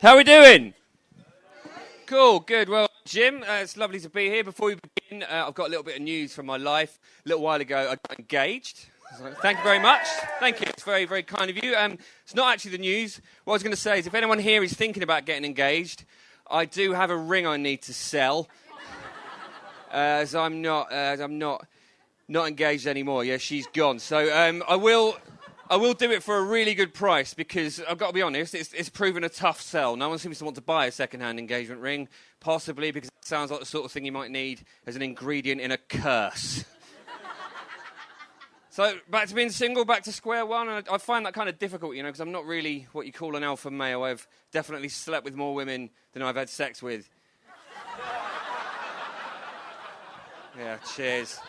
How are we doing? Cool, good. Well, Jim, it's lovely to be here. Before we begin, I've got a little bit of news from my life. A little while ago, I got engaged. So thank you very much. Thank you. It's very, very kind of you. It's not actually the news. What I was going to say is if anyone here is thinking about getting engaged, I do have a ring I need to sell. As I'm not engaged anymore. Yeah, she's gone. So I will do it for a really good price because I've got to be honest, it's proven a tough sell. No one seems to want to buy a second-hand engagement ring, possibly because it sounds like the sort of thing you might need as an ingredient in a curse. So back to being single, back to square one, and I find that kind of difficult, you know, because I'm not really what you call an alpha male. I've definitely slept with more women than I've had sex with. Yeah, cheers.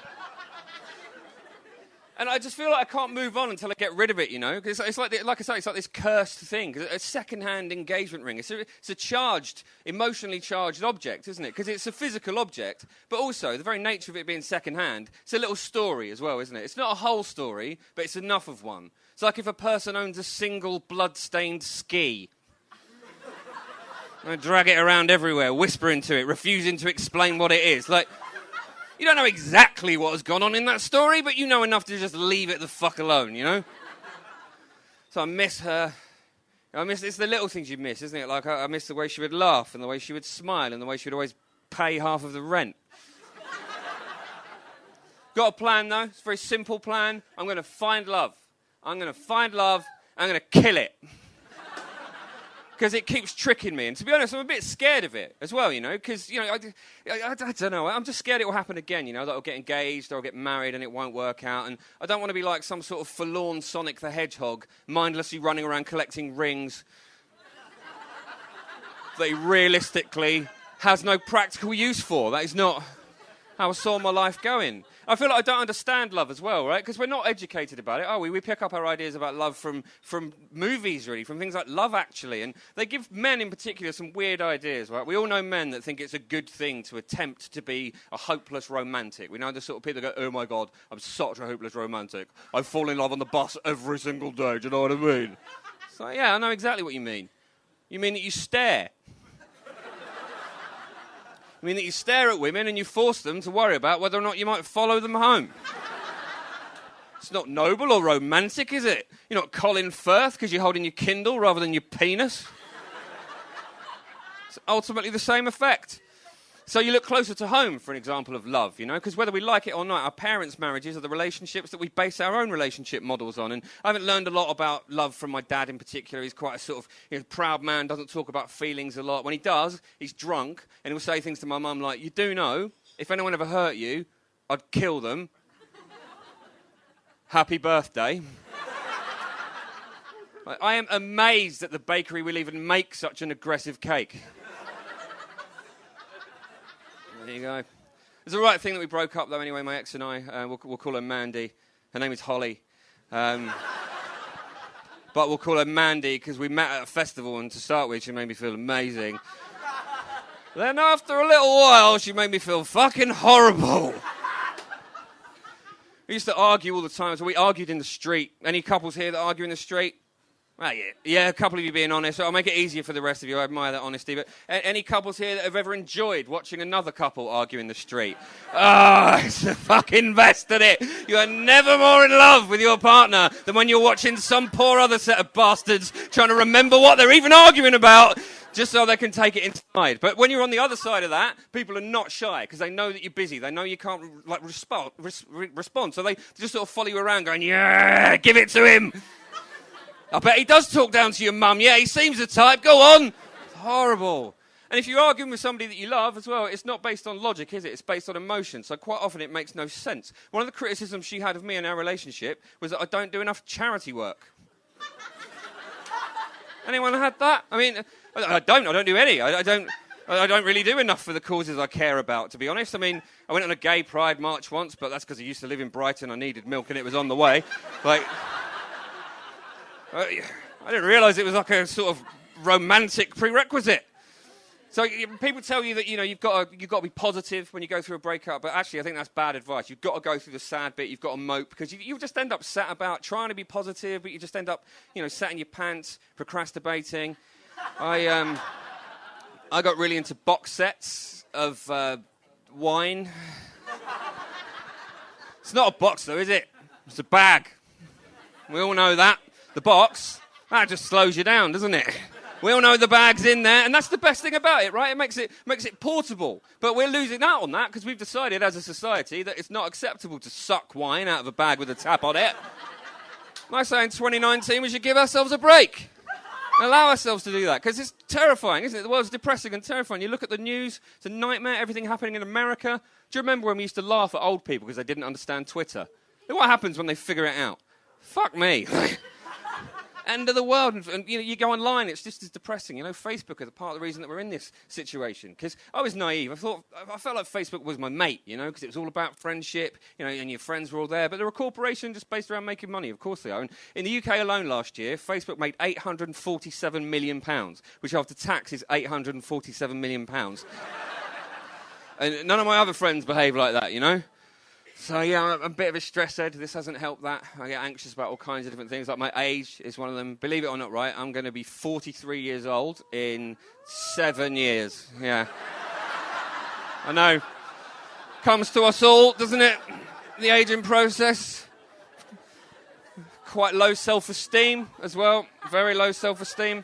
And I just feel like I can't move on until I get rid of it, you know? Because it's like I say, it's like this cursed thing. Cause a second-hand engagement ring, it's a charged, emotionally charged object, isn't it? Because it's a physical object, but also the very nature of it being second-hand, it's a little story as well, isn't it? It's not a whole story, but it's enough of one. It's like if a person owns a single blood-stained ski. I drag it around everywhere, whispering to it, refusing to explain what it is. Like... You don't know exactly what has gone on in that story, but you know enough to just leave it the fuck alone, you know? So I miss her. It's the little things you miss, isn't it? Like, I miss the way she would laugh, and the way she would smile, and the way she would always pay half of the rent. Got a plan, though. It's a very simple plan. I'm going to find love. I'm going to kill it. Because it keeps tricking me. And to be honest, I'm a bit scared of it as well, you know, because, you know, I don't know. I'm just scared it will happen again, you know, that I'll get engaged or I'll get married and it won't work out. And I don't want to be like some sort of forlorn Sonic the Hedgehog, mindlessly running around collecting rings that he realistically has no practical use for. That is not how I saw my life going. I feel like I don't understand love as well, right? Because we're not educated about it, are we? We pick up our ideas about love from movies, really, from things like Love Actually. And they give men in particular some weird ideas, right? We all know men that think it's a good thing to attempt to be a hopeless romantic. We know the sort of people that go, oh my God, I'm such a hopeless romantic. I fall in love on the bus every single day, do you know what I mean? So, yeah, I know exactly what you mean. You mean that you stare. I mean that you stare at women and you force them to worry about whether or not you might follow them home. It's not noble or romantic, is it? You're not Colin Firth because you're holding your Kindle rather than your penis. It's ultimately the same effect. So you look closer to home for an example of love, you know, because whether we like it or not, our parents' marriages are the relationships that we base our own relationship models on. And I haven't learned a lot about love from my dad in particular. He's quite a sort of proud man, doesn't talk about feelings a lot. When he does, he's drunk, and he'll say things to my mum like, you do know, if anyone ever hurt you, I'd kill them. Happy birthday. I am amazed that the bakery will even make such an aggressive cake. There you go. It's the right thing that we broke up, though, anyway, my ex and I. We'll call her Mandy. Her name is Holly. But we'll call her Mandy because we met at a festival, and to start with, she made me feel amazing. Then after a little while, she made me feel fucking horrible. We used to argue all the time, so we argued in the street. Any couples here that argue in the street? Well, yeah, a couple of you being honest. I'll make it easier for the rest of you. I admire that honesty. But any couples here that have ever enjoyed watching another couple argue in the street? Oh, it's the fucking best, isn't it? You are never more in love with your partner than when you're watching some poor other set of bastards trying to remember what they're even arguing about just so they can take it inside. But when you're on the other side of that, people are not shy because they know that you're busy. They know you can't respond. So they just sort of follow you around going, yeah, give it to him. I bet he does talk down to your mum. Yeah, he seems the type. Go on. It's horrible. And if you're arguing with somebody that you love as well, it's not based on logic, is it? It's based on emotion. So quite often it makes no sense. One of the criticisms she had of me in our relationship was that I don't do enough charity work. Anyone had that? I mean, I don't do any. I don't really do enough for the causes I care about, to be honest. I mean, I went on a gay pride march once, but that's because I used to live in Brighton. I needed milk and it was on the way. Like... I didn't realise it was like a sort of romantic prerequisite. So people tell you that, you know, you've got to be positive when you go through a breakup, but actually I think that's bad advice. You've got to go through the sad bit, you've got to mope, because you just end up sat about trying to be positive, but you just end up, you know, sat in your pants, procrastinating. I got really into box sets of wine. It's not a box, though, is it? It's a bag. We all know that. The box, that just slows you down, doesn't it? We all know the bag's in there, and that's the best thing about it, right? It makes it portable. But we're losing out on that because we've decided as a society that it's not acceptable to suck wine out of a bag with a tap on it. I say in 2019 we should give ourselves a break. Allow ourselves to do that, because it's terrifying, isn't it? The world's depressing and terrifying. You look at the news, it's a nightmare, everything happening in America. Do you remember when we used to laugh at old people because they didn't understand Twitter? Look what happens when they figure it out. Fuck me. End of the world. And you go online, it's just as depressing. Facebook is part of the reason that we're in this situation. Because I was naive. I felt like Facebook was my mate, because it was all about friendship, and your friends were all there. But they're a corporation just based around making money. Of course they are. And in the UK alone last year, Facebook made £847 million, which after tax is £847 million. And none of my other friends behave like that, So, yeah, I'm a bit of a stress head. This hasn't helped that. I get anxious about all kinds of different things. Like my age is one of them. Believe it or not, right, I'm going to be 43 years old in 7 years. Yeah. I know. Comes to us all, doesn't it? The ageing process. Quite low self-esteem as well. Very low self-esteem.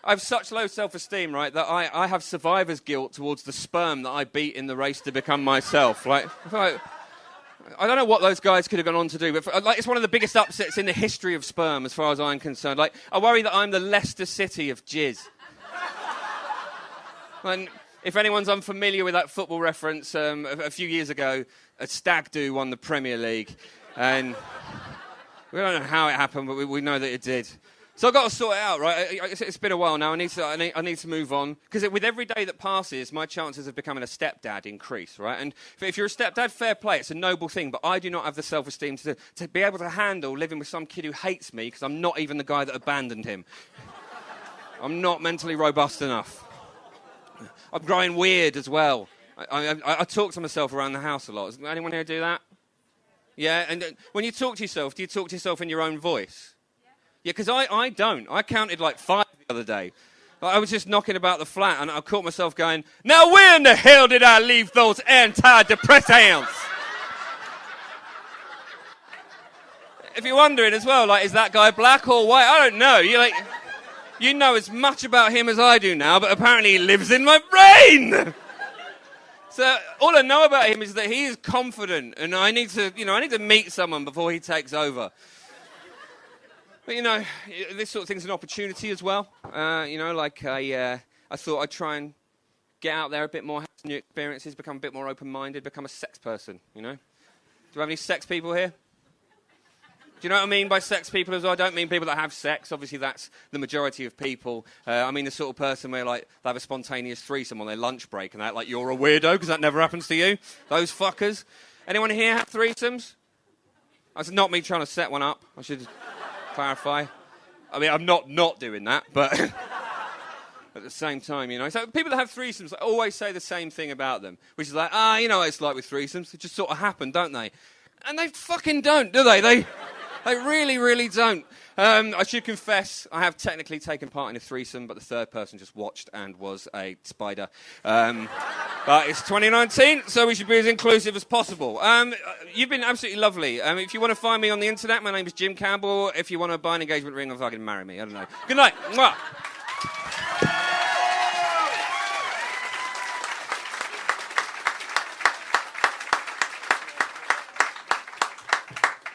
I have such low self-esteem, right, that I have survivor's guilt towards the sperm that I beat in the race to become myself. I don't know what those guys could have gone on to do, but it's one of the biggest upsets in the history of sperm, as far as I'm concerned. I worry that I'm the Leicester City of jizz. And if anyone's unfamiliar with that football reference, a few years ago, a stag do won the Premier League, and we don't know how it happened, but we know that it did. So I've got to sort it out, right? It's been a while now. I need to move on. Because with every day that passes, my chances of becoming a stepdad increase, right? And if you're a stepdad, fair play. It's a noble thing. But I do not have the self-esteem to be able to handle living with some kid who hates me because I'm not even the guy that abandoned him. I'm not mentally robust enough. I'm growing weird as well. I talk to myself around the house a lot. Does anyone here do that? Yeah? And when you talk to yourself, do you talk to yourself in your own voice? Yeah, because I don't. I counted 5 the other day. I was just knocking about the flat, and I caught myself going, now where in the hell did I leave those antidepressants? If you're wondering as well, is that guy black or white? I don't know. You know as much about him as I do now, but apparently he lives in my brain. So all I know about him is that he is confident, and I need to meet someone before he takes over. But, this sort of thing's an opportunity as well. I thought I'd try and get out there a bit more, have some new experiences, become a bit more open-minded, become a sex person, Do we have any sex people here? Do you know what I mean by sex people as well? I don't mean people that have sex. Obviously, that's the majority of people. I mean the sort of person where, they have a spontaneous threesome on their lunch break and they're you're a weirdo because that never happens to you. Those fuckers. Anyone here have threesomes? That's not me trying to set one up. I should clarify. I mean, I'm not doing that, but at the same time, So people that have threesomes always say the same thing about them, which is what it's like with threesomes. They just sort of happen, don't they? And they fucking don't, do they? They really, really don't. I should confess, I have technically taken part in a threesome, but the third person just watched and was a spider. But it's 2019, so we should be as inclusive as possible. You've been absolutely lovely. If you want to find me on the internet, my name is Jim Campbell. If you want to buy an engagement ring or fucking marry me, I don't know. Good night. Mwah.